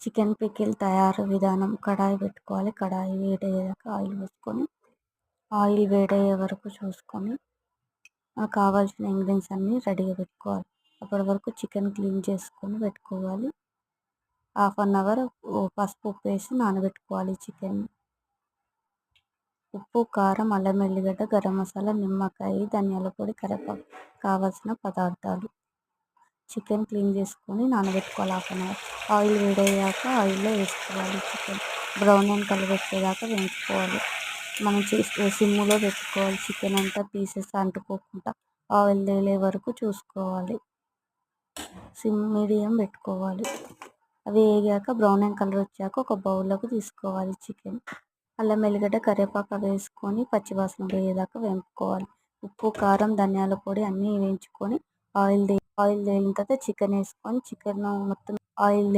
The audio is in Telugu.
చికెన్ పికిల్ తయారు విధానం. కడాయి పెట్టుకోవాలి. కడాయి వేడయ్యాక ఆయిల్ వేసుకొని ఆయిల్ వేడయ్యే వరకు చూసుకొని మనకు కావాల్సిన ఇంగ్రీడియంట్స్ అన్నీ రెడీగా పెట్టుకోవాలి. అప్పటి వరకు చికెన్ క్లీన్ చేసుకొని పెట్టుకోవాలి. 1/2 అవర్ పసుపు ఉప్పు వేసి నానబెట్టుకోవాలి చికెన్. ఉప్పు, కారం, అల్లం వెల్లిగడ్డ, గరం మసాలా, నిమ్మకాయ, ధనియాల పొడి, కరివేపాకు కావాల్సిన పదార్థాలు. చికెన్ క్లీన్ చేసుకొని నానబెట్టుకోవాలి 1/2 అవర్. ఆయిల్ వేడయ్యాక ఆయిల్లో వేసుకోవాలి చికెన్. బ్రౌన్ అండ్ కలర్ వచ్చేదాకా వేయించుకోవాలి. మనం సిమ్లో పెట్టుకోవాలి. చికెన్ అంతా పీసెస్ అంటుకోకుండా ఆయిల్ తేలే వరకు చూసుకోవాలి. మీడియం పెట్టుకోవాలి. అవి వేగాక బ్రౌన్ అండ్ కలర్ వచ్చాక ఒక బౌల్లోకి తీసుకోవాలి చికెన్. అల్లం వెల్లిగడ్డ, కరివేపాకు వేసుకొని పచ్చివాసన పోయేదాకా వేపుకోవాలి. ఉప్పు, కారం, ధనియాల పొడి అన్నీ వేయించుకొని ఆయిల్ తేలిన తర్వాత చికెన్ వేసుకొని చికెన్ మొత్తం ఆయిల్